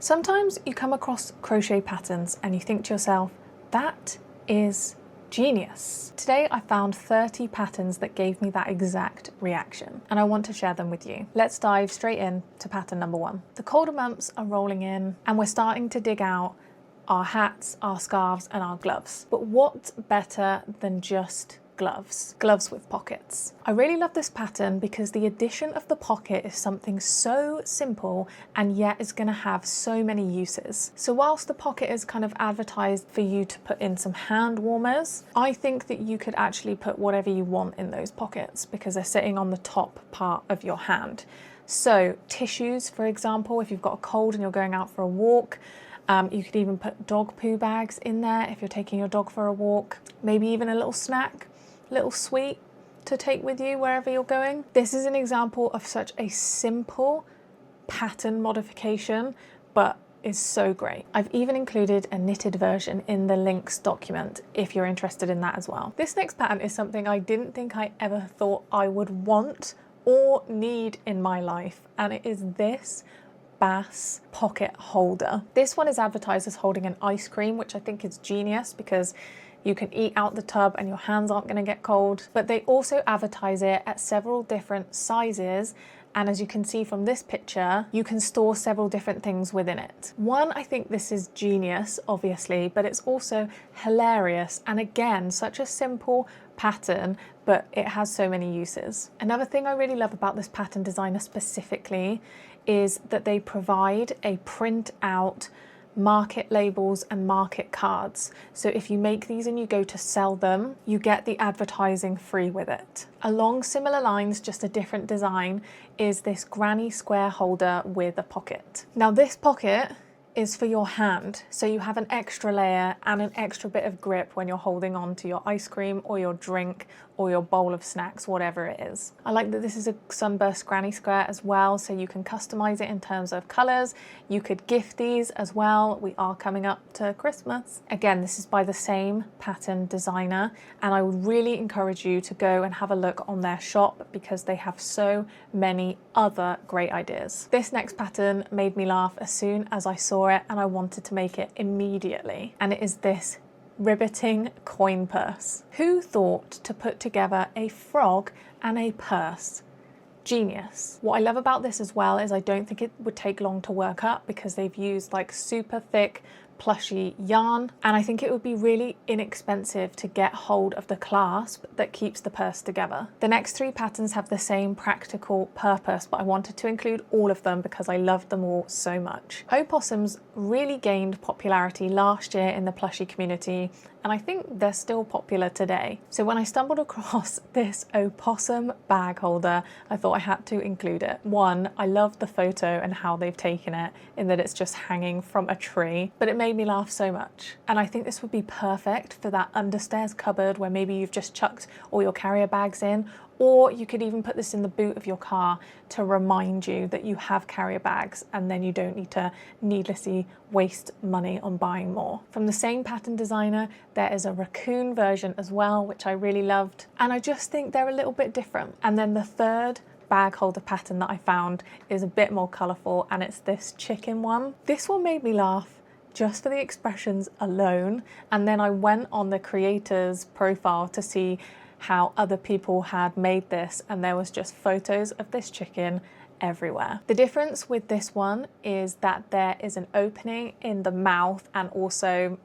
Sometimes you come across crochet patterns and you think to yourself, that is genius. Today I found 30 patterns that gave me that exact reaction, and I want to share them with you. Let's dive straight in to pattern number 1. The colder months are rolling in and we're starting to dig out our hats, our scarves and our gloves. But what better than just gloves? Gloves with pockets. I really love this pattern because the addition of the pocket is something so simple and yet is going to have so many uses. So whilst the pocket is kind of advertised for you to put in some hand warmers, I think that you could actually put whatever you want in those pockets because they're sitting on the top part of your hand. So tissues, for example, if you've got a cold and you're going out for a walk, you could even put dog poo bags in there if you're taking your dog for a walk, maybe even a little snack, little sweet to take with you wherever you're going. This is an example of such a simple pattern modification, but is so great. I've even included a knitted version in the links document if you're interested in that as well. This next pattern is something I didn't think I ever thought I would want or need in my life, and it is this Bass pocket holder. This one is advertised as holding an ice cream, which I think is genius because you can eat out the tub and your hands aren't going to get cold. But they also advertise it at several different sizes, and as you can see from this picture, you can store several different things within it. One, I think this is genius, obviously, but it's also hilarious, and again, such a simple pattern, but it has so many uses. Another thing I really love about this pattern designer specifically is that they provide a print out market labels and market cards. So if you make these and you go to sell them, you get the advertising free with it. Along similar lines, just a different design, is this granny square holder with a pocket. Now this pocket is for your hand, so you have an extra layer and an extra bit of grip when you're holding on to your ice cream or your drink or your bowl of snacks, whatever it is. I like that this is a sunburst granny square as well, so you can customize it in terms of colors. You could gift these as well. We are coming up to Christmas. Again, this is by the same pattern designer, and I would really encourage you to go and have a look on their shop because they have so many other great ideas. This next pattern made me laugh as soon as I saw it, and I wanted to make it immediately, and it is this ribbiting coin purse. Who thought to put together a frog and a purse? Genius. What I love about this as well is I don't think it would take long to work up because they've used like super thick plushy yarn, and I think it would be really inexpensive to get hold of the clasp that keeps the purse together. The next 3 patterns have the same practical purpose, but I wanted to include all of them because I loved them all so much. Opossums really gained popularity last year in the plushie community, and I think they're still popular today. So when I stumbled across this opossum bag holder, I thought I had to include it. One, I love the photo and how they've taken it in that it's just hanging from a tree, but it made me laugh so much. And I think this would be perfect for that understairs cupboard where maybe you've just chucked all your carrier bags in, or you could even put this in the boot of your car to remind you that you have carrier bags, and then you don't need to needlessly waste money on buying more. From the same pattern designer, there is a raccoon version as well, which I really loved, and I just think they're a little bit different. And then the third bag holder pattern that I found is a bit more colourful, and it's this chicken one. This one made me laugh just for the expressions alone, and then I went on the creator's profile to see how other people had made this, and there was just photos of this chicken everywhere. The difference with this one is that there is an opening in the mouth, and also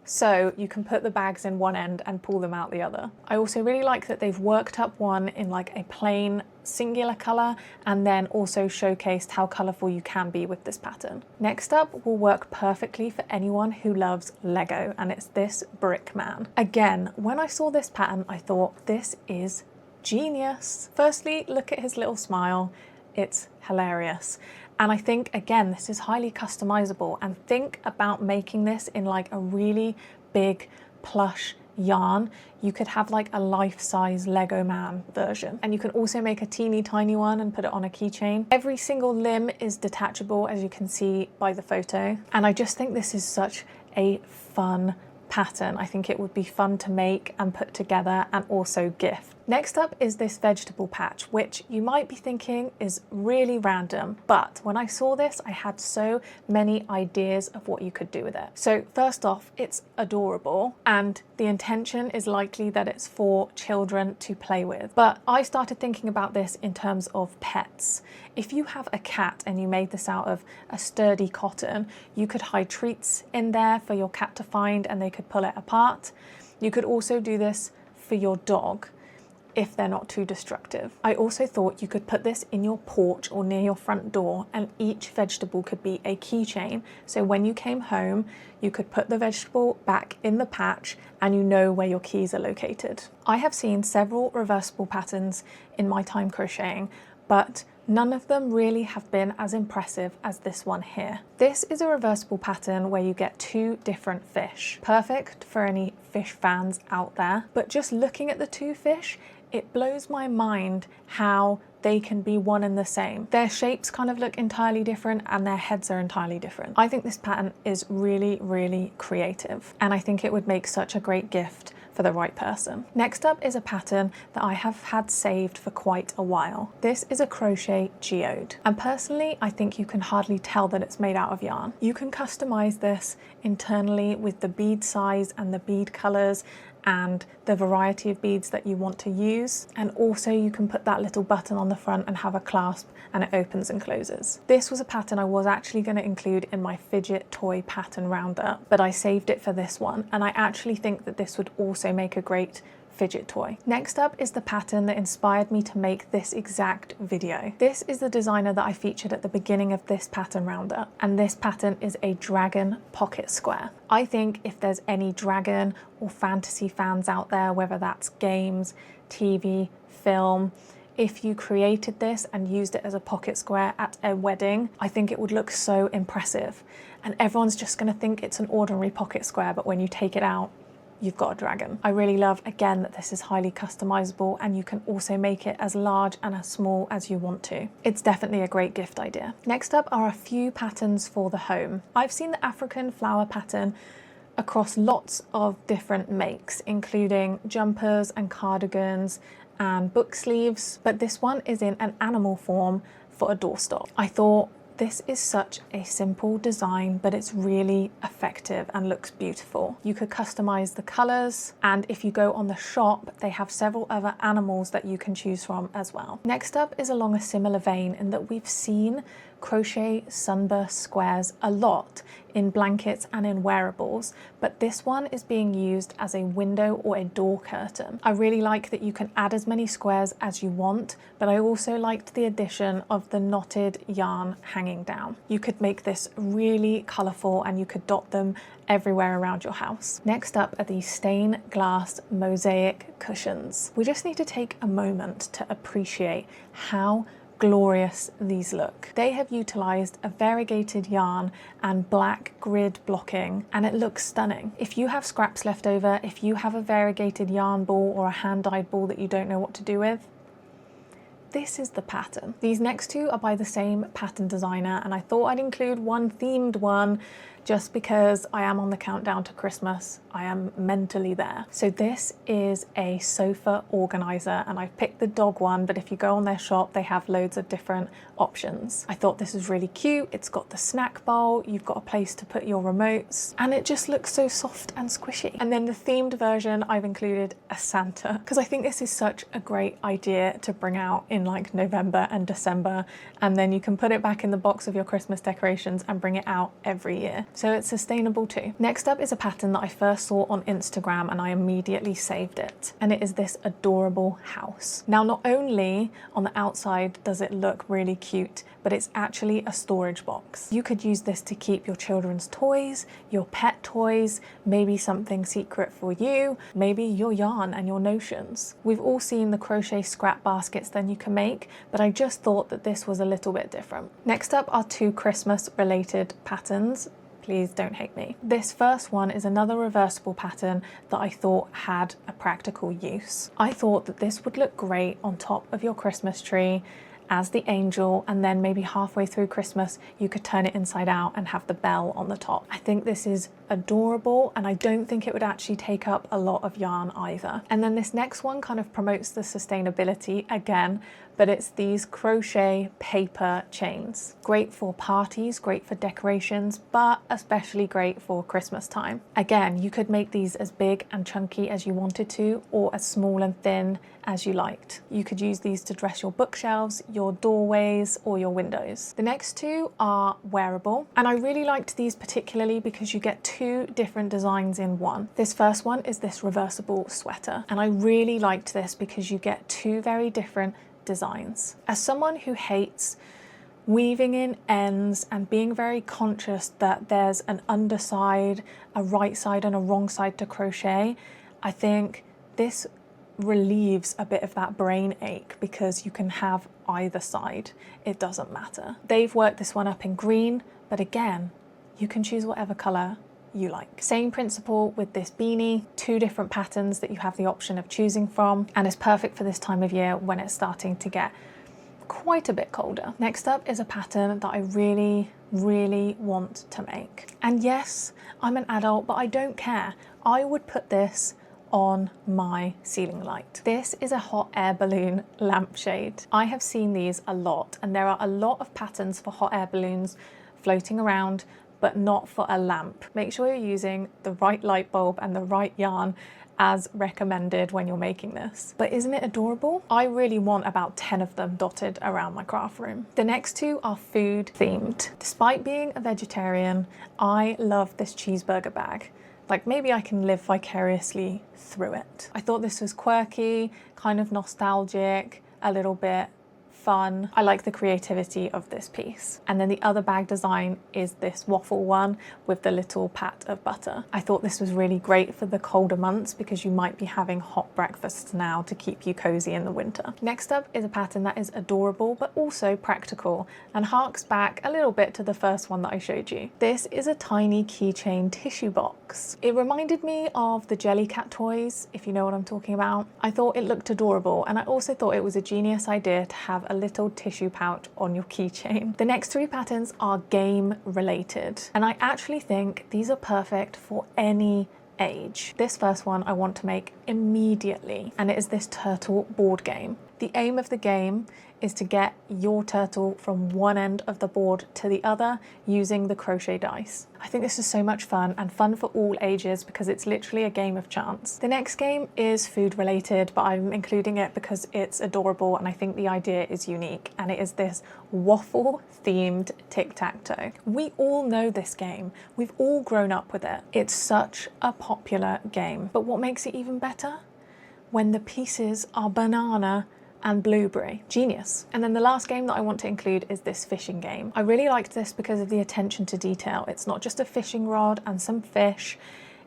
so you can put the bags in one end and pull them out the other. I also really like that they've worked up one in like a plain singular color, and then also showcased how colorful you can be with this pattern. Next up will work perfectly for anyone who loves Lego, and it's this brick man. Again, when I saw this pattern, I thought this is genius. Firstly, look at his little smile. It's hilarious. And I think, again, this is highly customizable, and think about making this in like a really big plush yarn. You could have like a life-size Lego man version, and you can also make a teeny tiny one and put it on a keychain. Every single limb is detachable, as you can see by the photo, and I just think this is such a fun pattern. I think it would be fun to make and put together and also gift. Next up is this vegetable patch, which you might be thinking is really random, but when I saw this, I had so many ideas of what you could do with it. So first off, it's adorable, and the intention is likely that it's for children to play with. But I started thinking about this in terms of pets. If you have a cat and you made this out of a sturdy cotton, you could hide treats in there for your cat to find and they could pull it apart. You could also do this for your dog if they're not too destructive. I also thought you could put this in your porch or near your front door, and each vegetable could be a keychain. So when you came home, you could put the vegetable back in the patch and you know where your keys are located. I have seen several reversible patterns in my time crocheting, but none of them really have been as impressive as this one here. This is a reversible pattern where you get 2 different fish. Perfect for any fish fans out there. But just looking at the 2 fish, it blows my mind how they can be one and the same. Their shapes kind of look entirely different and their heads are entirely different. I think this pattern is really, really creative, and I think it would make such a great gift for the right person. Next up is a pattern that I have had saved for quite a while. This is a crochet geode, and personally I think you can hardly tell that it's made out of yarn. You can customize this internally with the bead size and the bead colors and the variety of beads that you want to use, and also you can put that little button on the front and have a clasp and it opens and closes. This was a pattern I was actually going to include in my fidget toy pattern roundup, but I saved it for this one, and I actually think that this would also make a great fidget toy. Next up is the pattern that inspired me to make this exact video. This is the designer that I featured at the beginning of this pattern roundup, and this pattern is a dragon pocket square. I think if there's any dragon or fantasy fans out there, whether that's games, TV, film, if you created this and used it as a pocket square at a wedding, I think it would look so impressive. And everyone's just going to think it's an ordinary pocket square, but when you take it out, you've got a dragon. I really love, again, that this is highly customizable and you can also make it as large and as small as you want to. It's definitely a great gift idea. Next up are a few patterns for the home. I've seen the African flower pattern across lots of different makes, including jumpers and cardigans and book sleeves, but this one is in an animal form for a doorstop. I thought, this is such a simple design, but it's really effective and looks beautiful. You could customize the colors, and if you go on the shop, they have several other animals that you can choose from as well. Next up is along a similar vein in that we've seen crochet sunburst squares a lot in blankets and in wearables, but this one is being used as a window or a door curtain. I really like that you can add as many squares as you want, but I also liked the addition of the knotted yarn hanging down. You could make this really colourful and you could dot them everywhere around your house. Next up are these stained glass mosaic cushions. We just need to take a moment to appreciate how glorious these look. They have utilized a variegated yarn and black grid blocking, and it looks stunning. If you have scraps left over, if you have a variegated yarn ball or a hand-dyed ball that you don't know what to do with, this is the pattern. These next two are by the same pattern designer, and I thought I'd include one themed one just because I am on the countdown to Christmas. I am mentally there. So this is a sofa organizer, and I've picked the dog one, but if you go on their shop, they have loads of different options. I thought this was really cute. It's got the snack bowl, you've got a place to put your remotes, and it just looks so soft and squishy. And then the themed version, I've included a Santa, because I think this is such a great idea to bring out in like November and December, and then you can put it back in the box of your Christmas decorations and bring it out every year. So it's sustainable too. Next up is a pattern that I first saw on Instagram and I immediately saved it. And it is this adorable house. Now, not only on the outside does it look really cute, but it's actually a storage box. You could use this to keep your children's toys, your pet toys, maybe something secret for you, maybe your yarn and your notions. We've all seen the crochet scrap baskets that you can make, but I just thought that this was a little bit different. Next up are two Christmas related patterns. Please don't hate me. This first one is another reversible pattern that I thought had a practical use. I thought that this would look great on top of your Christmas tree as the angel, and then maybe halfway through Christmas you could turn it inside out and have the bell on the top. I think this is adorable, and I don't think it would actually take up a lot of yarn either. And then this next one kind of promotes the sustainability again, but it's these crochet paper chains. Great for parties, great for decorations, but especially great for Christmas time. Again, you could make these as big and chunky as you wanted to, or as small and thin as you liked. You could use these to dress your bookshelves, your doorways, or your windows. The next two are wearable, and I really liked these particularly because you get two different designs in one. This first one is this reversible sweater, and I really liked this because you get two very different designs. As someone who hates weaving in ends and being very conscious that there's an underside, a right side and a wrong side to crochet, I think this relieves a bit of that brain ache because you can have either side. It doesn't matter. They've worked this one up in green, but again, you can choose whatever color you like. Same principle with this beanie, two different patterns that you have the option of choosing from, and it's perfect for this time of year when it's starting to get quite a bit colder. Next up is a pattern that I really want to make. And yes, I'm an adult, but I don't care. I would put this on my ceiling light. This is a hot air balloon lampshade. I have seen these a lot, and there are a lot of patterns for hot air balloons floating around, but not for a lamp. Make sure you're using the right light bulb and the right yarn as recommended when you're making this. But isn't it adorable? I really want about 10 of them dotted around my craft room. The next two are food themed. Despite being a vegetarian, I love this cheeseburger bag. Like, maybe I can live vicariously through it. I thought this was quirky, kind of nostalgic, a little bit fun. I like the creativity of this piece. And then the other bag design is this waffle one with the little pat of butter. I thought this was really great for the colder months because you might be having hot breakfasts now to keep you cozy in the winter. Next up is a pattern that is adorable but also practical and harks back a little bit to the first one that I showed you. This is a tiny keychain tissue box. It reminded me of the Jellycat toys, if you know what I'm talking about. I thought it looked adorable, and I also thought it was a genius idea to have a little tissue pouch on your keychain. The next three patterns are game related, and I actually think these are perfect for any age. This first one I want to make immediately, and it is this turtle board game. The aim of the game is to get your turtle from one end of the board to the other using the crochet dice. I think this is so much fun, and fun for all ages because it's literally a game of chance. The next game is food related, but I'm including it because it's adorable and I think the idea is unique, and it is this waffle themed tic-tac-toe. We all know this game. We've all grown up with it. It's such a popular game, but what makes it even better? When the pieces are banana and blueberry. Genius. And then the last game that I want to include is this fishing game. I really liked this because of the attention to detail. It's not just a fishing rod and some fish.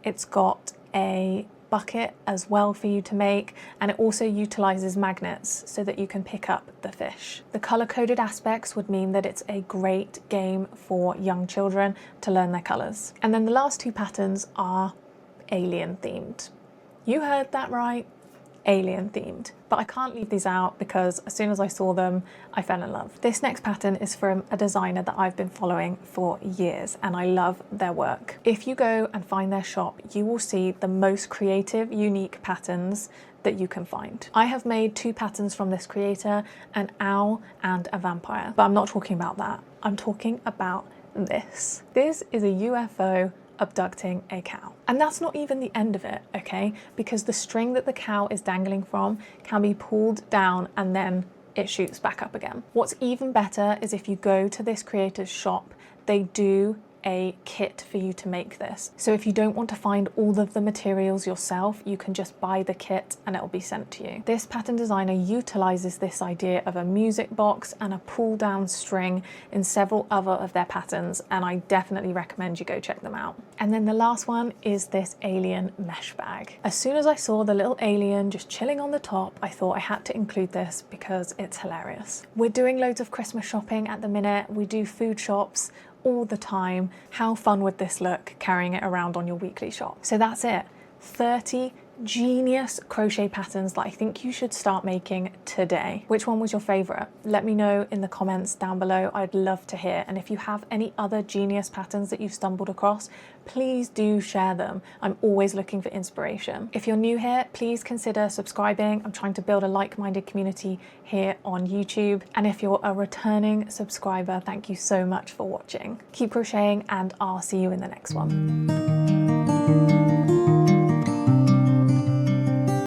It's got a bucket as well for you to make, and it also utilizes magnets so that you can pick up the fish. The color-coded aspects would mean that it's a great game for young children to learn their colors. And then the last two patterns are alien themed. You heard that right. Alien themed, but I can't leave these out because as soon as I saw them, I fell in love. This next pattern is from a designer that I've been following for years, and I love their work. If you go and find their shop, you will see the most creative, unique patterns that you can find. I have made two patterns from this creator, an owl and a vampire, but I'm not talking about that. I'm talking about this. This is a UFO abducting a cow. And that's not even the end of it, okay? Because the string that the cow is dangling from can be pulled down and then it shoots back up again. What's even better is if you go to this creator's shop, they do a kit for you to make this. So if you don't want to find all of the materials yourself, you can just buy the kit and it'll be sent to you. This pattern designer utilizes this idea of a music box and a pull down string in several other of their patterns, and I definitely recommend you go check them out. And then the last one is this alien mesh bag. As soon as I saw the little alien just chilling on the top, I thought I had to include this because it's hilarious. We're doing loads of Christmas shopping at the minute. We do food shops all the time. How fun would this look carrying it around on your weekly shop? So that's it. 30 genius crochet patterns that I think you should start making today. Which one was your favorite? Let me know in the comments down below. I'd love to hear. And if you have any other genius patterns that you've stumbled across, please do share them. I'm always looking for inspiration. If you're new here, please consider subscribing. I'm trying to build a like-minded community here on YouTube. And if you're a returning subscriber, thank you so much for watching. Keep crocheting and I'll see you in the next one.